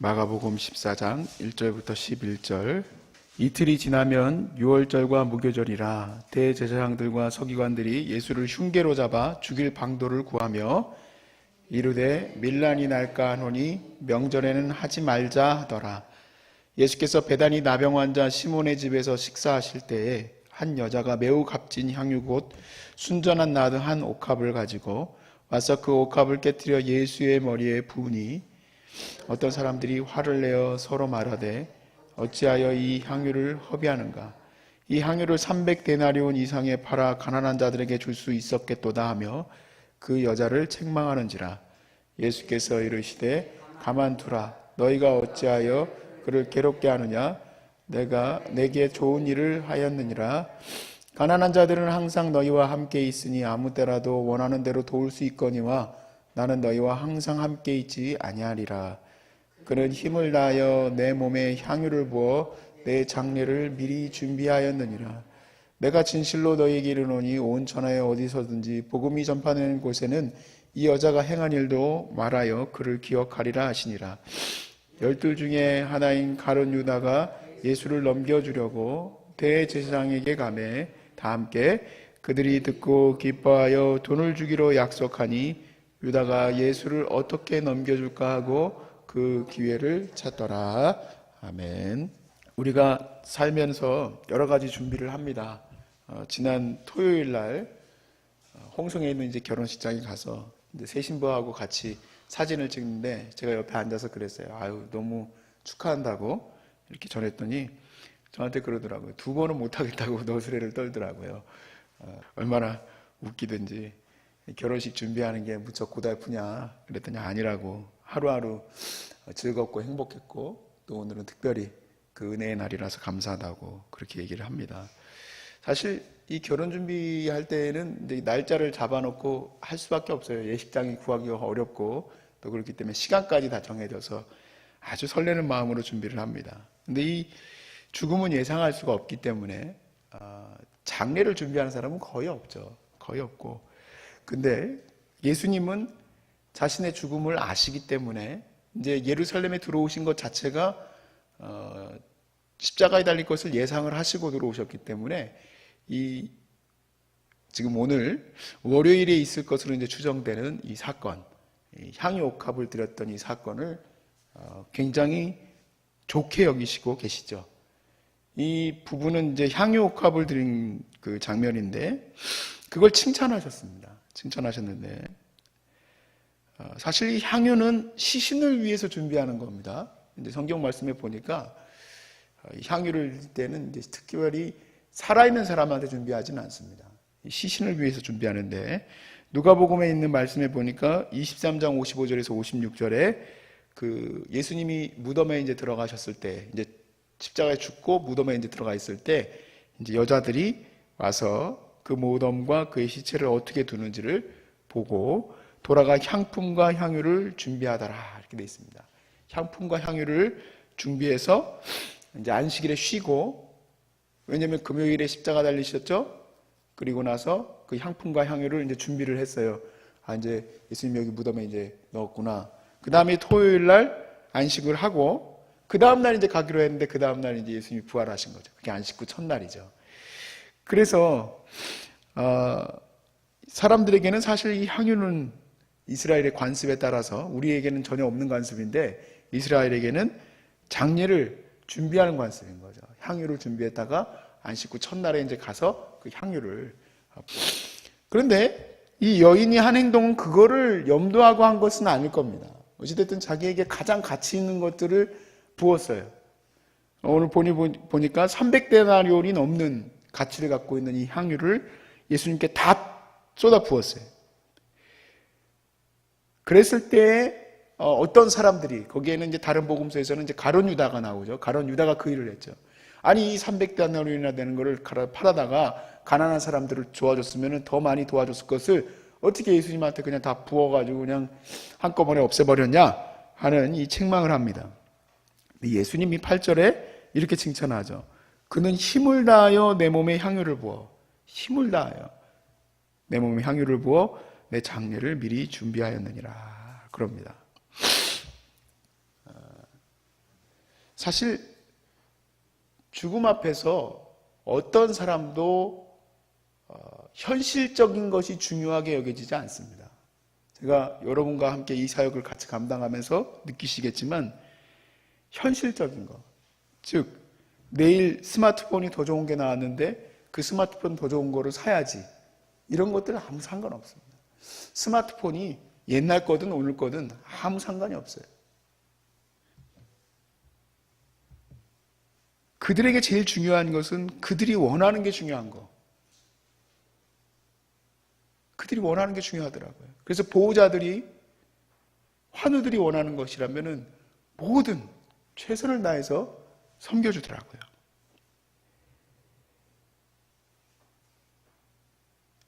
마가복음 14장 1절부터 11절. 이틀이 지나면 유월절과 무교절이라 대제사장들과 서기관들이 예수를 흉계로 잡아 죽일 방도를 구하며 이르되 밀란이 날까 하노니 명절에는 하지 말자 하더라. 예수께서 베다니 나병 환자 시몬의 집에서 식사하실 때에 한 여자가 매우 값진 향유 곧 순전한 나드 한 옥합을 가지고 와서 그 옥합을 깨뜨려 예수의 머리에 부으니 어떤 사람들이 화를 내어 서로 말하되 어찌하여 이 향유를 허비하는가? 이 향유를 300데나리온 이상에 팔아 가난한 자들에게 줄 수 있었겠도다 하며 그 여자를 책망하는지라. 예수께서 이르시되 가만두라. 너희가 어찌하여 그를 괴롭게 하느냐? 내가 내게 좋은 일을 하였느니라. 가난한 자들은 항상 너희와 함께 있으니 아무 때라도 원하는 대로 도울 수 있거니와 나는 너희와 항상 함께 있지 아니하리라. 그는 힘을 다하여 내 몸에 향유를 부어 내 장례를 미리 준비하였느니라. 내가 진실로 너희에게 이르노니 온 천하에 어디서든지 복음이 전파되는 곳에는 이 여자가 행한 일도 말하여 그를 기억하리라 하시니라. 12 중에 하나인 가룟 유다가 예수를 넘겨주려고 대제사장에게 가매 다 함께 그들이 듣고 기뻐하여 돈을 주기로 약속하니 유다가 예수를 어떻게 넘겨줄까 하고 그 기회를 찾더라. 아멘. 우리가 살면서 여러 가지 준비를 합니다. 지난 토요일 날 홍성에 있는 이제 결혼식장에 가서 이제 새 신부하고 같이 사진을 찍는데 제가 옆에 앉아서 그랬어요. 아유, 너무 축하한다고 이렇게 전했더니 저한테 그러더라고요. 2번은 못하겠다고 너스레를 떨더라고요. 얼마나 웃기든지 결혼식 준비하는 게 무척 고달프냐 그랬더니 아니라고, 하루하루 즐겁고 행복했고 또 오늘은 특별히 그 은혜의 날이라서 감사하다고 그렇게 얘기를 합니다. 사실 이 결혼 준비할 때는 이제 날짜를 잡아놓고 할 수밖에 없어요. 예식장이 구하기가 어렵고 또 그렇기 때문에 시간까지 다 정해져서 아주 설레는 마음으로 준비를 합니다. 근데 이 죽음은 예상할 수가 없기 때문에 장례를 준비하는 사람은 거의 없죠. 거의 없고. 근데 예수님은 자신의 죽음을 아시기 때문에 이제 예루살렘에 들어오신 것 자체가 십자가에 달릴 것을 예상을 하시고 들어오셨기 때문에 이 지금 오늘 월요일에 있을 것으로 이제 추정되는 이 사건, 이 향유 옥합을 드렸던 이 사건을 굉장히 좋게 여기시고 계시죠. 이 부부는 이제 향유 옥합을 드린 그 장면인데 그걸 칭찬하셨습니다. 칭찬하셨는데 사실 이 향유는 시신을 위해서 준비하는 겁니다. 이제 성경 말씀에 보니까 향유를 들 때는 이제 특별히 살아있는 사람한테 준비하지는 않습니다. 시신을 위해서 준비하는데 누가복음에 있는 말씀에 보니까 23장 55절에서 56절에 그 예수님이 무덤에 이제 들어가셨을 때, 이제 십자가에 죽고 무덤에 이제 들어가 있을 때 이제 여자들이 와서 그 무덤과 그의 시체를 어떻게 두는지를 보고 돌아가 향품과 향유를 준비하더라 이렇게 되어 있습니다. 향품과 향유를 준비해서 이제 안식일에 쉬고, 왜냐하면 금요일에 십자가 달리셨죠. 그리고 나서 그 향품과 향유를 이제 준비를 했어요. 아, 이제 예수님 여기 무덤에 이제 넣었구나. 그 다음에 토요일 날 안식을 하고 그 다음 날 이제 가기로 했는데 그 다음 날 이제 예수님이 부활하신 거죠. 그게 안식 후 첫날이죠. 그래서 사람들에게는 사실 이 향유는 이스라엘의 관습에 따라서 우리에게는 전혀 없는 관습인데 이스라엘에게는 장례를 준비하는 관습인 거죠. 향유를 준비했다가 안식 후 첫날에 이제 가서 그 향유를. 그런데 이 여인이 한 행동은 그거를 염두하고 한 것은 아닐 겁니다. 어찌됐든 자기에게 가장 가치 있는 것들을 부었어요. 오늘 보니까 300데나리온이 넘는 가치를 갖고 있는 이 향유를 예수님께 다 쏟아 부었어요. 그랬을 때 어떤 사람들이, 거기에는 이제 다른 복음서에서는 이제 가룟 유다가 나오죠. 가룟 유다가 그 일을 했죠. 아니 이 300데나리온이나 되는 거를 팔아다가 가난한 사람들을 도와줬으면 더 많이 도와줬을 것을 어떻게 예수님한테 그냥 다 부어가지고 그냥 한꺼번에 없애버렸냐 하는 이 책망을 합니다. 예수님이 8절에 이렇게 칭찬하죠. 그는 힘을 다하여 내 몸에 향유를 부어, 힘을 다하여 내 몸에 향유를 부어 내 장례를 미리 준비하였느니라 그럽니다. 사실 죽음 앞에서 어떤 사람도 현실적인 것이 중요하게 여겨지지 않습니다. 제가 여러분과 함께 이 사역을 같이 감당하면서 느끼시겠지만 현실적인 것, 즉 내일 스마트폰이 더 좋은 게 나왔는데 그 스마트폰 더 좋은 거를 사야지, 이런 것들은 아무 상관없습니다. 스마트폰이 옛날 거든 오늘 거든 아무 상관이 없어요. 그들에게 제일 중요한 것은 그들이 원하는 게 중요한 거. 그들이 원하는 게 중요하더라고요. 그래서 보호자들이, 환우들이 원하는 것이라면은 뭐든 최선을 다해서 섬겨주더라고요.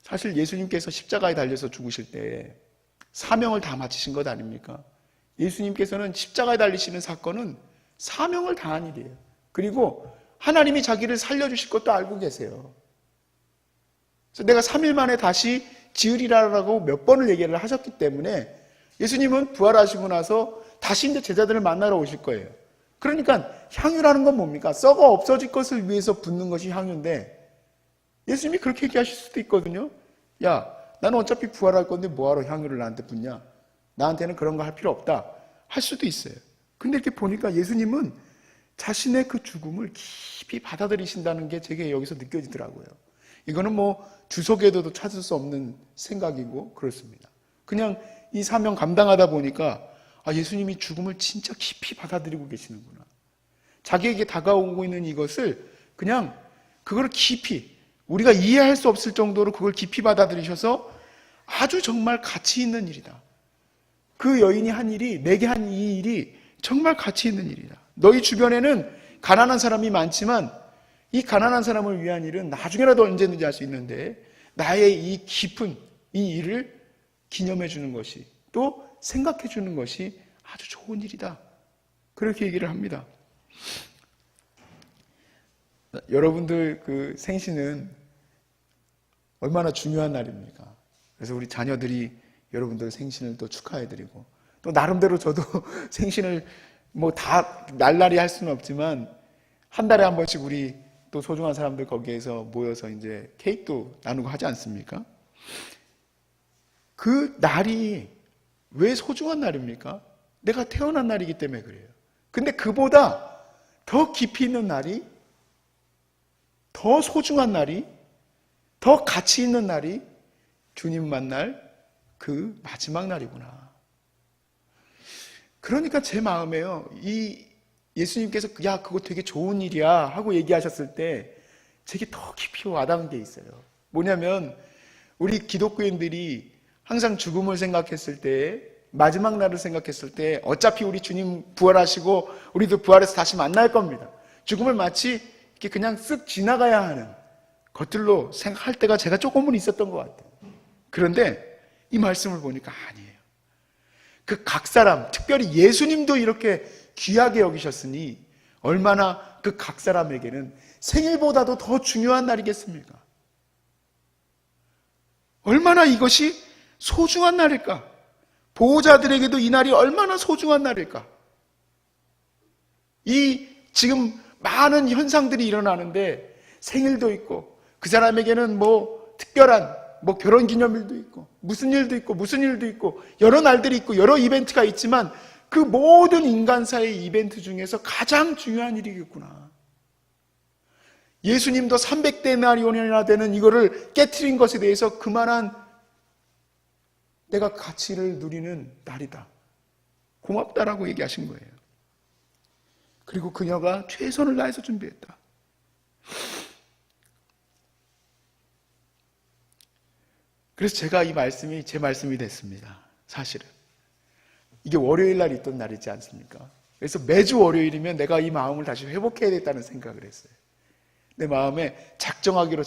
사실 예수님께서 십자가에 달려서 죽으실 때 사명을 다 마치신 것 아닙니까? 예수님께서는 십자가에 달리시는 사건은 사명을 다한 일이에요. 그리고 하나님이 자기를 살려주실 것도 알고 계세요. 그래서 내가 3일 만에 다시 지으리라고 몇 번을 얘기를 하셨기 때문에 예수님은 부활하시고 나서 다시 이제 제자들을 만나러 오실 거예요. 그러니까 향유라는 건 뭡니까? 썩어 없어질 것을 위해서 붓는 것이 향유인데, 예수님이 그렇게 얘기하실 수도 있거든요. 야, 나는 어차피 부활할 건데 뭐하러 향유를 나한테 붓냐? 나한테는 그런 거 할 필요 없다. 할 수도 있어요. 근데 이렇게 보니까 예수님은 자신의 그 죽음을 깊이 받아들이신다는 게 제게 여기서 느껴지더라고요. 이거는 뭐 주석에도 찾을 수 없는 생각이고 그렇습니다. 그냥 이 사명 감당하다 보니까 예수님이 죽음을 진짜 깊이 받아들이고 계시는구나. 자기에게 다가오고 있는 이것을 그냥 그걸 깊이, 우리가 이해할 수 없을 정도로 그걸 깊이 받아들이셔서 아주 정말 가치 있는 일이다. 그 여인이 한 일이, 내게 한 이 일이 정말 가치 있는 일이다. 너희 주변에는 가난한 사람이 많지만 이 가난한 사람을 위한 일은 나중에라도 언제든지 할 수 있는데, 나의 이 깊은 이 일을 기념해 주는 것이, 또 생각해 주는 것이 아주 좋은 일이다. 그렇게 얘기를 합니다. 여러분들 그 생신은 얼마나 중요한 날입니까? 그래서 우리 자녀들이 여러분들 생신을 또 축하해 드리고, 또 나름대로 저도 생신을 뭐 다 날라리 할 수는 없지만 한 달에 한 번씩 우리 또 소중한 사람들 거기에서 모여서 이제 케이크도 나누고 하지 않습니까? 그 날이 왜 소중한 날입니까? 내가 태어난 날이기 때문에 그래요. 근데 그보다 더 깊이 있는 날이, 더 소중한 날이, 더 가치 있는 날이 주님 만날 그 마지막 날이구나. 그러니까 제 마음에요, 이 예수님께서 야 그거 되게 좋은 일이야 하고 얘기하셨을 때 제게 더 깊이 와닿은 게 있어요. 뭐냐면 우리 기독교인들이 항상 죽음을 생각했을 때, 마지막 날을 생각했을 때 어차피 우리 주님 부활하시고 우리도 부활해서 다시 만날 겁니다. 죽음을 마치 이렇게 그냥 쓱 지나가야 하는 것들로 생각할 때가 제가 조금은 있었던 것 같아요. 그런데 이 말씀을 보니까 아니에요. 그 각 사람, 특별히 예수님도 이렇게 귀하게 여기셨으니 얼마나 그 각 사람에게는 생일보다도 더 중요한 날이겠습니까? 얼마나 이것이 소중한 날일까? 보호자들에게도 이 날이 얼마나 소중한 날일까? 이 지금 많은 현상들이 일어나는데 생일도 있고, 그 사람에게는 뭐 특별한 뭐 결혼 기념일도 있고, 무슨 일도 있고, 무슨 일도 있고, 여러 날들이 있고, 여러 이벤트가 있지만 그 모든 인간사의 이벤트 중에서 가장 중요한 일이겠구나. 예수님도 300데나리온이나 되는 이거를 깨트린 것에 대해서 그만한 내가 가치를 누리는 날이다. 고맙다라고 얘기하신 거예요. 그리고 그녀가 최선을 다해서 준비했다. 그래서 제가 이 말씀이 제 말씀이 됐습니다. 사실은. 이게 월요일 날 있던 날이지 않습니까? 그래서 매주 월요일이면 내가 이 마음을 다시 회복해야겠다는 생각을 했어요. 내 마음에 작정하기로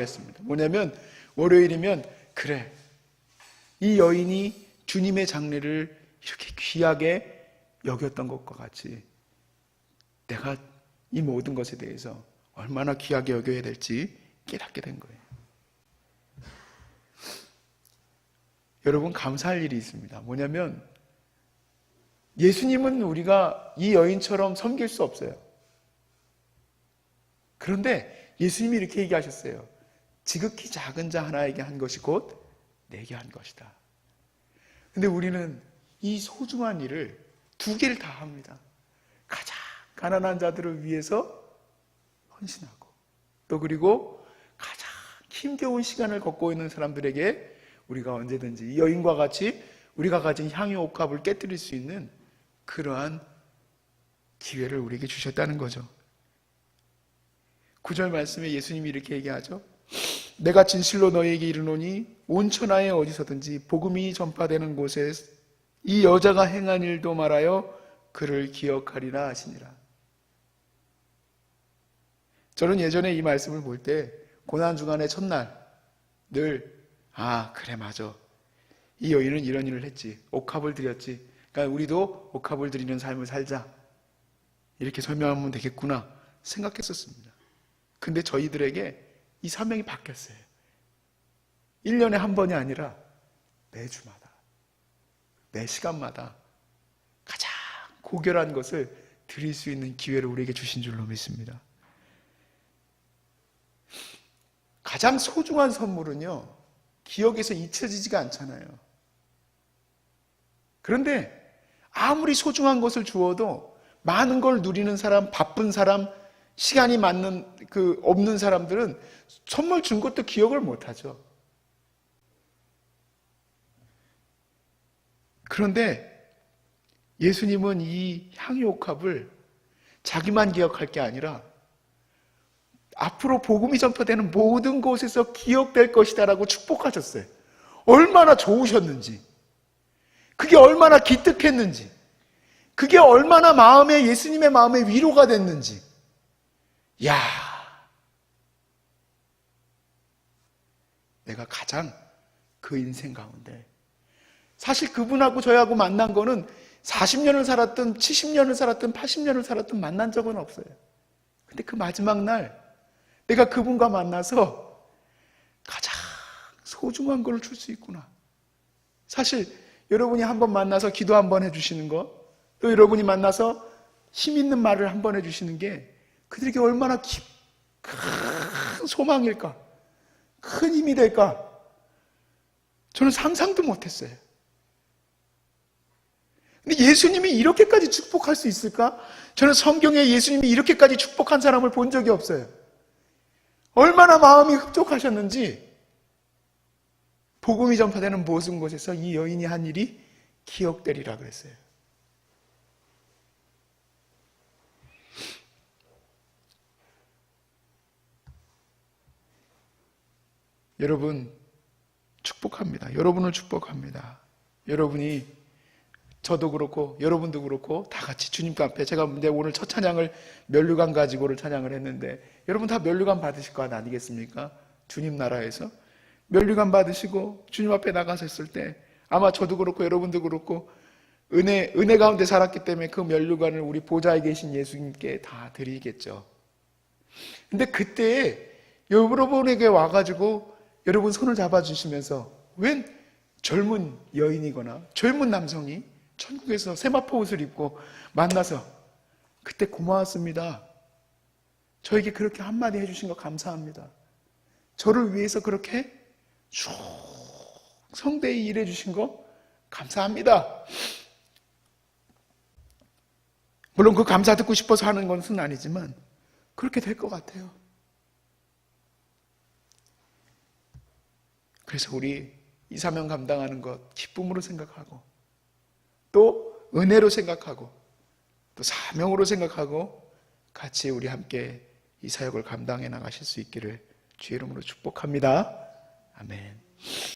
했습니다. 뭐냐면 월요일이면 그래, 이 여인이 주님의 장례를 이렇게 귀하게 여겼던 것과 같이 내가 이 모든 것에 대해서 얼마나 귀하게 여겨야 될지 깨닫게 된 거예요. 여러분, 감사할 일이 있습니다. 뭐냐면 예수님은 우리가 이 여인처럼 섬길 수 없어요. 그런데 예수님이 이렇게 얘기하셨어요. 지극히 작은 자 하나에게 한 것이 곧 내게 한 것이다. 근데 우리는 이 소중한 일을 두 개를 다 합니다. 가장 가난한 자들을 위해서 헌신하고, 또 그리고 가장 힘겨운 시간을 겪고 있는 사람들에게 우리가 언제든지 이 여인과 같이 우리가 가진 향유 옥합을 깨뜨릴 수 있는 그러한 기회를 우리에게 주셨다는 거죠. 9절 말씀에 예수님이 이렇게 얘기하죠. 내가 진실로 너희에게 이르노니 온 천하에 어디서든지 복음이 전파되는 곳에 이 여자가 행한 일도 말하여 그를 기억하리라 하시니라. 저는 예전에 이 말씀을 볼 때 고난주간의 첫날 늘 그래 맞아, 이 여인은 이런 일을 했지, 옥합을 드렸지, 그러니까 우리도 옥합을 드리는 삶을 살자, 이렇게 설명하면 되겠구나 생각했었습니다. 근데 저희들에게 이 사명이 바뀌었어요. 1년에 한 번이 아니라 매주마다, 매 시간마다 가장 고결한 것을 드릴 수 있는 기회를 우리에게 주신 줄로 믿습니다. 가장 소중한 선물은요, 기억에서 잊혀지지가 않잖아요. 그런데 아무리 소중한 것을 주어도 많은 걸 누리는 사람, 바쁜 사람, 시간이 없는 사람들은 선물 준 것도 기억을 못하죠. 그런데 예수님은 이 향유옥합을 자기만 기억할 게 아니라 앞으로 복음이 전파되는 모든 곳에서 기억될 것이다라고 축복하셨어요. 얼마나 좋으셨는지, 그게 얼마나 기특했는지, 그게 얼마나 예수님의 마음에 위로가 됐는지. 야, 내가 가장 그 인생 가운데, 사실 그분하고 저하고 만난 거는 40년을 살았든 70년을 살았든 80년을 살았든 만난 적은 없어요. 근데 그 마지막 날 내가 그분과 만나서 가장 소중한 걸 줄 수 있구나. 사실 여러분이 한번 만나서 기도 한번 해주시는 거, 또 여러분이 만나서 힘 있는 말을 한번 해주시는 게 그들에게 얼마나 큰 소망일까, 큰 힘이 될까, 저는 상상도 못했어요. 근데 예수님이 이렇게까지 축복할 수 있을까? 저는 성경에 예수님이 이렇게까지 축복한 사람을 본 적이 없어요. 얼마나 마음이 흡족하셨는지 복음이 전파되는 모든 곳에서 이 여인이 한 일이 기억되리라 그랬어요. 여러분 축복합니다. 여러분을 축복합니다. 여러분이, 저도 그렇고 여러분도 그렇고 다 같이 주님 앞에, 제가 오늘 첫 찬양을 면류관 가지고를 찬양을 했는데 여러분 다 면류관 받으실 거 아니겠습니까? 주님 나라에서 면류관 받으시고 주님 앞에 나가셨을 때 아마 저도 그렇고 여러분도 그렇고 은혜 가운데 살았기 때문에 그 면류관을 우리 보좌에 계신 예수님께 다 드리겠죠. 근데 그때 여러분에게 와가지고 여러분 손을 잡아주시면서 웬 젊은 여인이거나 젊은 남성이 천국에서 세마포 옷을 입고 만나서 그때 고마웠습니다, 저에게 그렇게 한마디 해주신 거 감사합니다, 저를 위해서 그렇게 쭉 성대히 일해 주신 거 감사합니다. 물론 그 감사 듣고 싶어서 하는 것은 아니지만 그렇게 될 것 같아요. 그래서 우리 이 사명 감당하는 것 기쁨으로 생각하고, 또 은혜로 생각하고, 또 사명으로 생각하고 같이 우리 함께 이 사역을 감당해 나가실 수 있기를 주의 이름으로 축복합니다. 아멘.